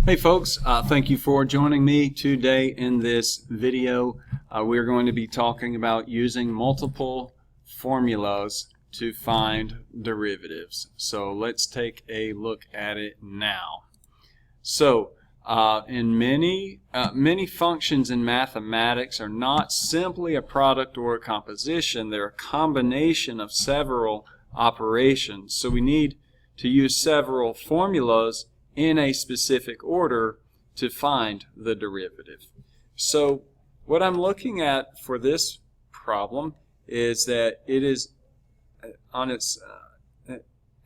Hey folks, thank you for joining me today in this video. We're going to be talking about using multiple formulas to find derivatives. So let's take a look at it now. So in many functions in mathematics are not simply a product or a composition. They're a combination of several operations. So we need to use several formulas in a specific order to find the derivative. So what I'm looking at for this problem is that it is on its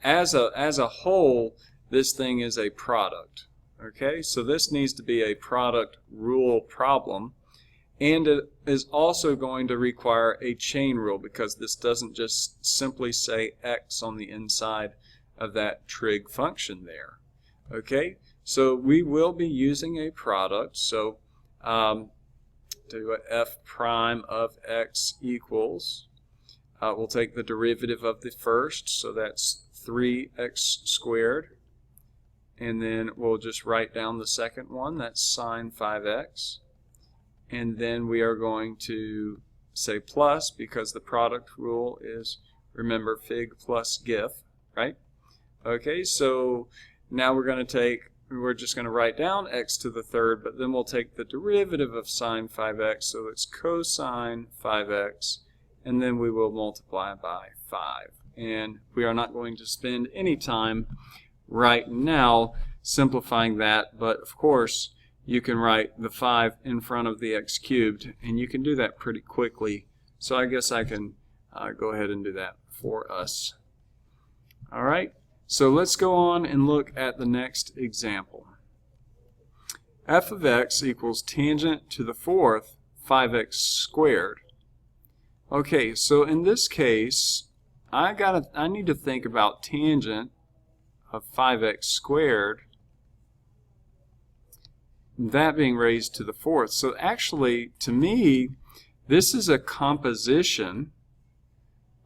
as a whole, this thing is a product. Okay, so this needs to be a product rule problem, and it is also going to require a chain rule because this doesn't just simply say x on the inside of that trig function there. Okay, so we will be using a product. So do f prime of x equals, we'll take the derivative of the first, so that's 3x squared, and then we'll just write down the second one, that's sine 5x, and then we are going to say plus because the product rule is, remember, fig plus gif, right? Okay, so now we're just going to write down x to the third, but then we'll take the derivative of sine 5x, so it's cosine 5x, and then we will multiply by 5. And we are not going to spend any time right now simplifying that, but of course you can write the 5 in front of the x cubed, and you can do that pretty quickly. So I guess I can go ahead and do that for us. All right. So let's go on and look at the next example. F of x equals tangent to the fourth 5x squared. Okay, so in this case, I need to think about tangent of 5x squared, that being raised to the fourth. So actually, to me, this is a composition,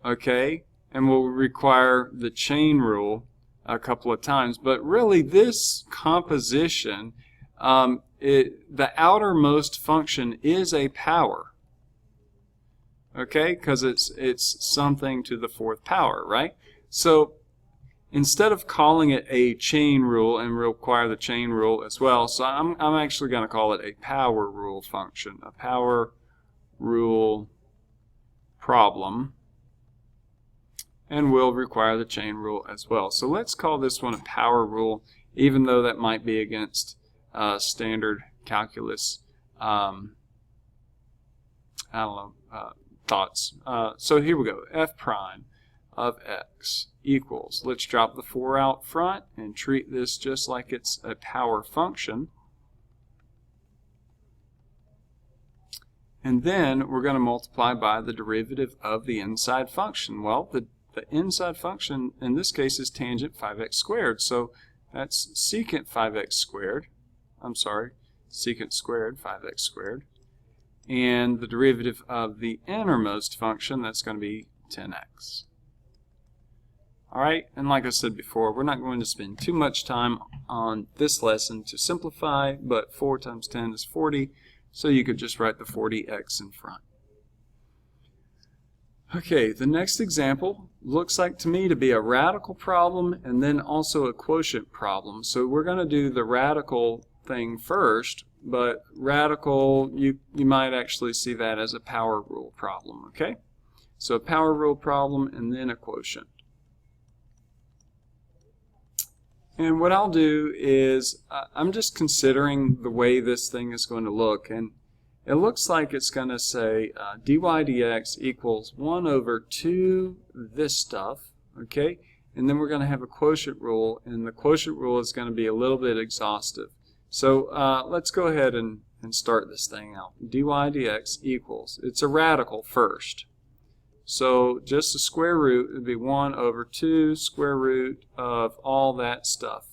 okay, and will require the chain rule a couple of times, but really this composition, the outermost function is a power, okay, because it's something to the fourth power, right? So instead of calling it a chain rule and require the chain rule as well, so I'm actually going to call it a power rule function, a power rule problem, and will require the chain rule as well. So let's call this one a power rule, even though that might be against standard calculus thoughts. So here we go. F prime of x equals, let's drop the 4 out front and treat this just like it's a power function. And then we're going to multiply by the derivative of the inside function. Well, the inside function in this case is tangent 5x squared, so that's secant 5x squared. I'm sorry, secant squared 5x squared. And the derivative of the innermost function, that's going to be 10x. Alright, and like I said before, we're not going to spend too much time on this lesson to simplify, but 4 times 10 is 40, so you could just write the 40x in front. Okay, the next example looks like to me to be a radical problem and then also a quotient problem. So we're going to do the radical thing first, but radical, you might actually see that as a power rule problem, okay? So a power rule problem and then a quotient. And what I'll do is I'm just considering the way this thing is going to look, and it looks like it's going to say dy dx equals 1 over 2 this stuff, okay? And then we're going to have a quotient rule, and the quotient rule is going to be a little bit exhaustive. So let's go ahead and start this thing out. Dy dx equals, it's a radical first. So just the square root would be 1 over 2 square root of all that stuff.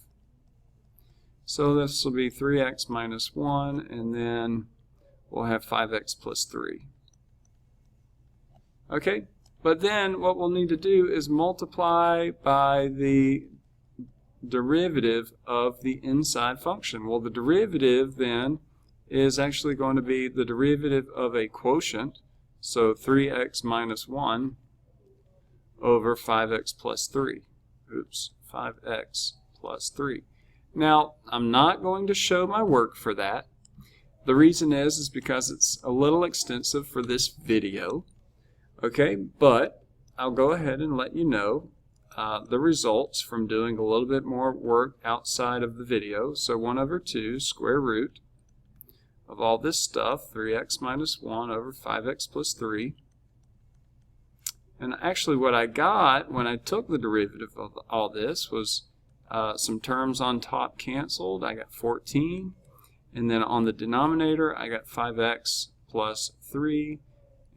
So this will be 3x minus 1, and then we'll have 5x plus 3. Okay, but then what we'll need to do is multiply by the derivative of the inside function. Well, the derivative then is actually going to be the derivative of a quotient, so 3x minus 1 over 5x plus 3. Oops, 5x plus 3. Now, I'm not going to show my work for that. The reason is because it's a little extensive for this video. Okay, but I'll go ahead and let you know the results from doing a little bit more work outside of the video. So 1 over 2 square root of all this stuff, 3x minus 1 over 5x plus 3. And actually what I got when I took the derivative of all this was some terms on top canceled. I got 14. And then on the denominator, I got 5x plus 3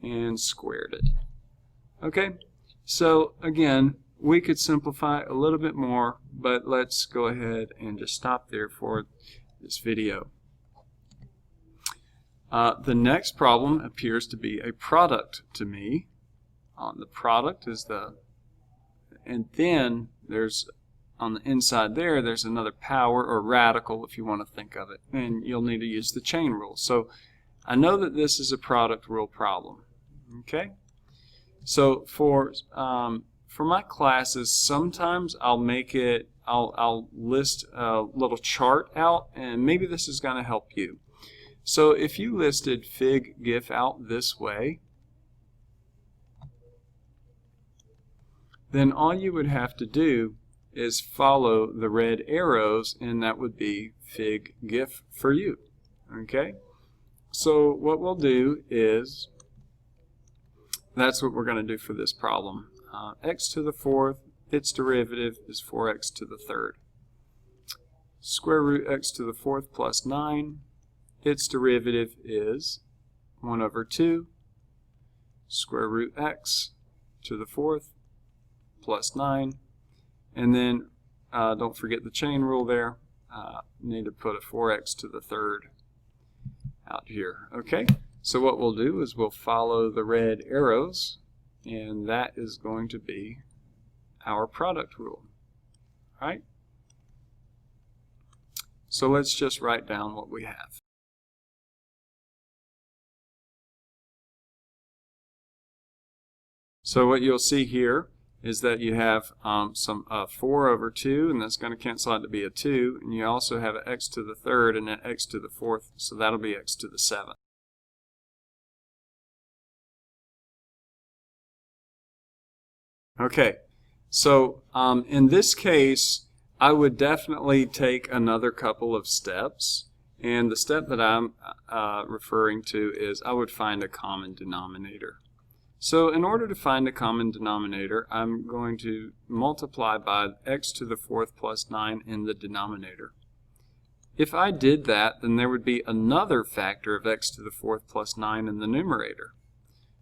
and squared it. Okay, so again, we could simplify a little bit more, but let's go ahead and just stop there for this video. The next problem appears to be a product to me. The product is and then there's on the inside there's another power or radical if you want to think of it, and you'll need to use the chain rule. So I know that this is a product rule problem. Okay, so for my classes, sometimes I'll list a little chart out, and maybe this is going to help you. So if you listed fig gif out this way, then all you would have to do is follow the red arrows, and that would be fig gif for you. Okay, so what we'll do is, that's what we're going to do for this problem. X to the fourth, its derivative is 4x to the third. Square root x to the fourth plus 9, its derivative is 1 over 2 square root x to the fourth plus 9. And then don't forget the chain rule there. Need to put a 4x to the third out here. Okay, so what we'll do is we'll follow the red arrows, and that is going to be our product rule. All right, so let's just write down what we have. So what you'll see here is that you have some 4 over 2, and that's going to cancel out to be a 2, and you also have an x to the third and an x to the fourth, so that'll be x to the 7th. Okay, so in this case, I would definitely take another couple of steps, and the step that I'm referring to is I would find a common denominator. So in order to find a common denominator, I'm going to multiply by x to the fourth plus 9 in the denominator. If I did that, then there would be another factor of x to the fourth plus 9 in the numerator.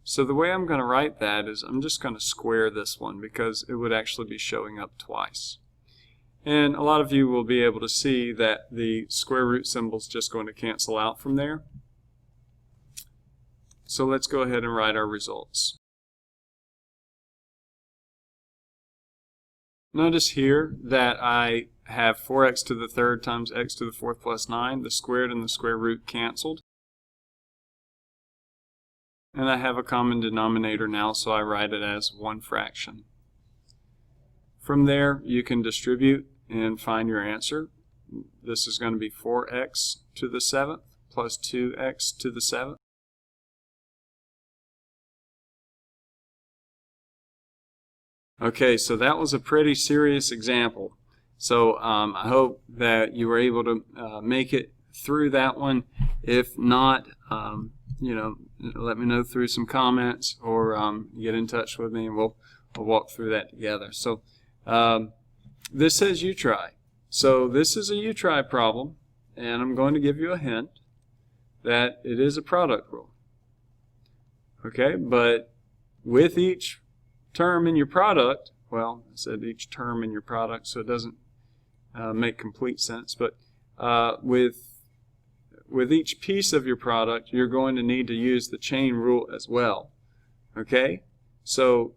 So the way I'm going to write that is I'm just going to square this one, because it would actually be showing up twice. And a lot of you will be able to see that the square root symbol is just going to cancel out from there. So let's go ahead and write our results. Notice here that I have 4x to the third times x to the fourth plus 9. The squared and the square root canceled. And I have a common denominator now, so I write it as 1 fraction. From there, you can distribute and find your answer. This is going to be 4x to the 7th plus 2x to the 7th. Okay, so that was a pretty serious example. So I hope that you were able to make it through that one. If not, you know, let me know through some comments, or get in touch with me, and we'll walk through that together. So this says you try. So this is a you try problem, and I'm going to give you a hint that it is a product rule. Okay, but with each term in your product, well, I said each term in your product, so it doesn't make complete sense, but with each piece of your product, you're going to need to use the chain rule as well. Okay, so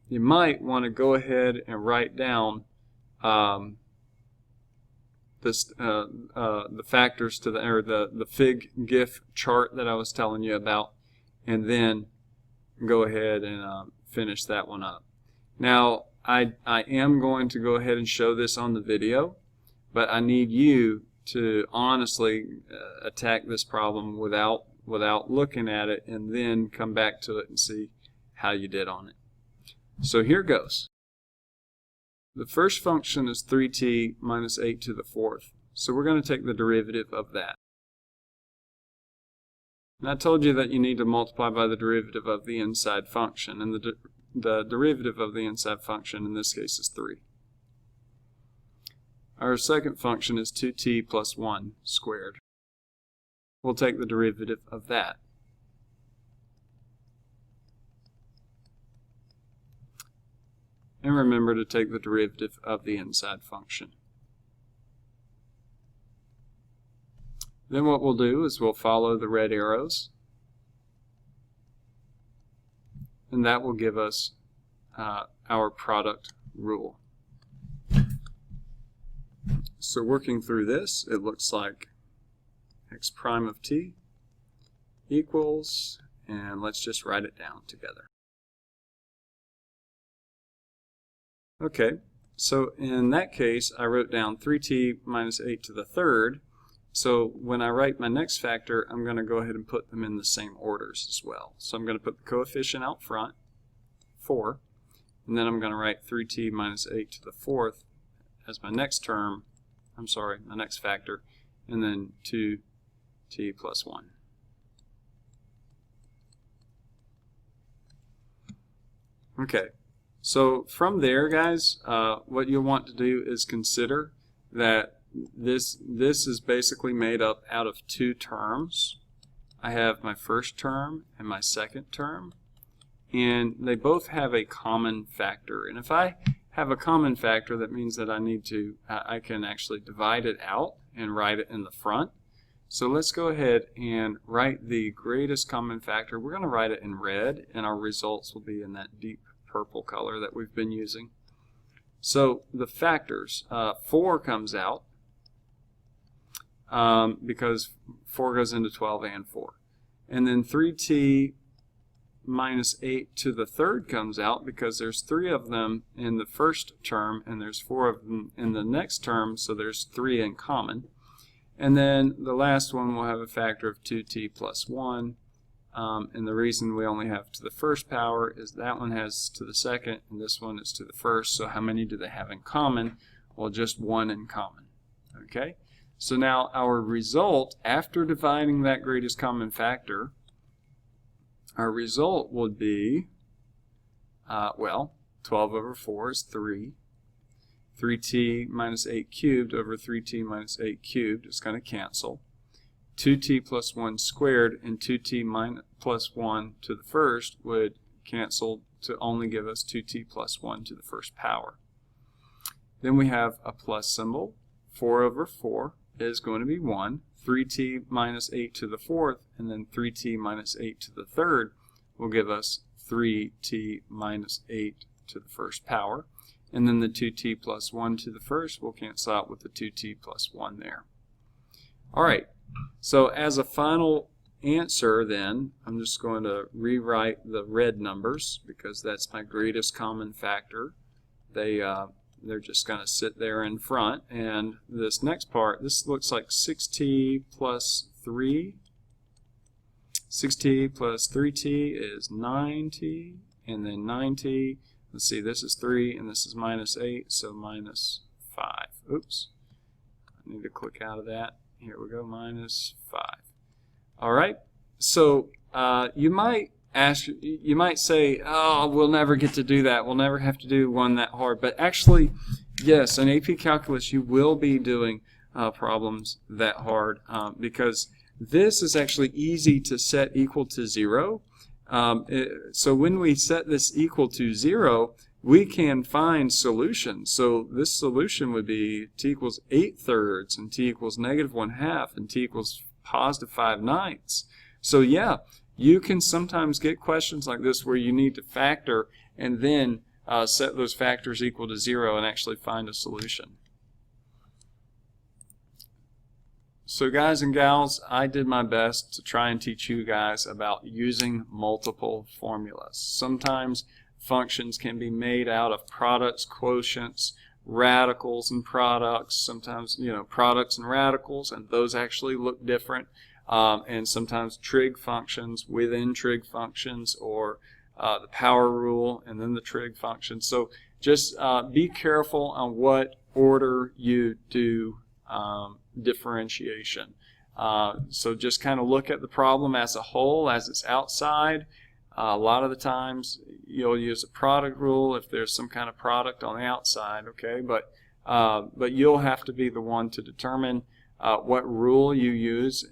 you might want to go ahead and write down the factors to the fig GIF chart that I was telling you about, and then go ahead and finish that one up. Now I am going to go ahead and show this on the video, but I need you to honestly attack this problem without looking at it, and then come back to it and see how you did on it. So here goes. The first function is 3t minus 8 to the fourth. So we're going to take the derivative of that. And I told you that you need to multiply by the derivative of the inside function, and the derivative of the inside function in this case is 3. Our second function is 2t plus 1 squared. We'll take the derivative of that. And remember to take the derivative of the inside function. Then what we'll do is we'll follow the red arrows, and that will give us our product rule. So working through this, it looks like x prime of t equals, and let's just write it down together. Okay, so in that case, I wrote down 3t minus 8 to the third. So when I write my next factor, I'm going to go ahead and put them in the same orders as well. So I'm going to put the coefficient out front, 4, and then I'm going to write 3t minus 8 to the fourth as my next term, my next factor, and then 2t plus 1. Okay. So from there, guys, what you'll want to do is consider that this is basically made up out of two terms. I have my first term and my second term, and they both have a common factor. And if I have a common factor, that means that I can actually divide it out and write it in the front. So let's go ahead and write the greatest common factor. We're going to write it in red, and our results will be in that deep purple color that we've been using. So the factors, 4 comes out because 4 goes into 12 and 4. And then 3t minus 8 to the third comes out because there's 3 of them in the first term and there's 4 of them in the next term, so there's 3 in common. And then the last one will have a factor of 2t plus 1. And the reason we only have to the first power is that one has to the second and this one is to the first. So how many do they have in common? Well, just 1 in common. Okay? So now our result, after dividing that greatest common factor, our result would be, 12 over 4 is 3. 3t minus 8 cubed over 3t minus 8 cubed is going to cancel. 2t plus 1 squared and 2t plus 1 to the first would cancel to only give us 2t plus 1 to the first power. Then we have a plus symbol. 4 over 4 is going to be 1. 3t minus 8 to the fourth, and then 3t minus 8 to the third will give us 3t minus 8 to the first power. And then the 2t plus 1 to the first will cancel out with the 2t plus 1 there. All right. So as a final answer then, I'm just going to rewrite the red numbers because that's my greatest common factor. They're just going to sit there in front. And this next part, this looks like 6t plus 3. 6t plus 3t is 9t, and then 9t. Let's see, this is 3 and this is minus 8, so minus 5. Oops. I need to click out of that. Here we go, minus 5. All right. So you might say, oh, we'll never get to do that. We'll never have to do one that hard. But actually, yes, in AP Calculus, you will be doing problems that hard because this is actually easy to set equal to 0. So when we set this equal to 0, we can find solutions. So this solution would be t equals 8/3 and t equals -1/2 and t equals positive 5/9. So yeah, you can sometimes get questions like this where you need to factor and then set those factors equal to 0 and actually find a solution. So guys and gals, I did my best to try and teach you guys about using multiple formulas. Sometimes functions can be made out of products, quotients, radicals and products, sometimes products and radicals, and those actually look different, and sometimes trig functions within trig functions, or the power rule and then the trig function. So just be careful on what order you do differentiation. So just kind of look at the problem as a whole, as it's outside. A lot of the times you'll use a product rule if there's some kind of product on the outside, okay? But you'll have to be the one to determine what rule you use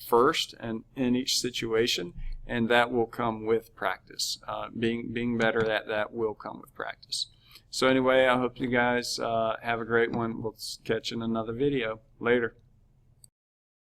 first and in each situation, and that will come with practice. Being better at that will come with practice. So anyway, I hope you guys have a great one. We'll catch you in another video. Later.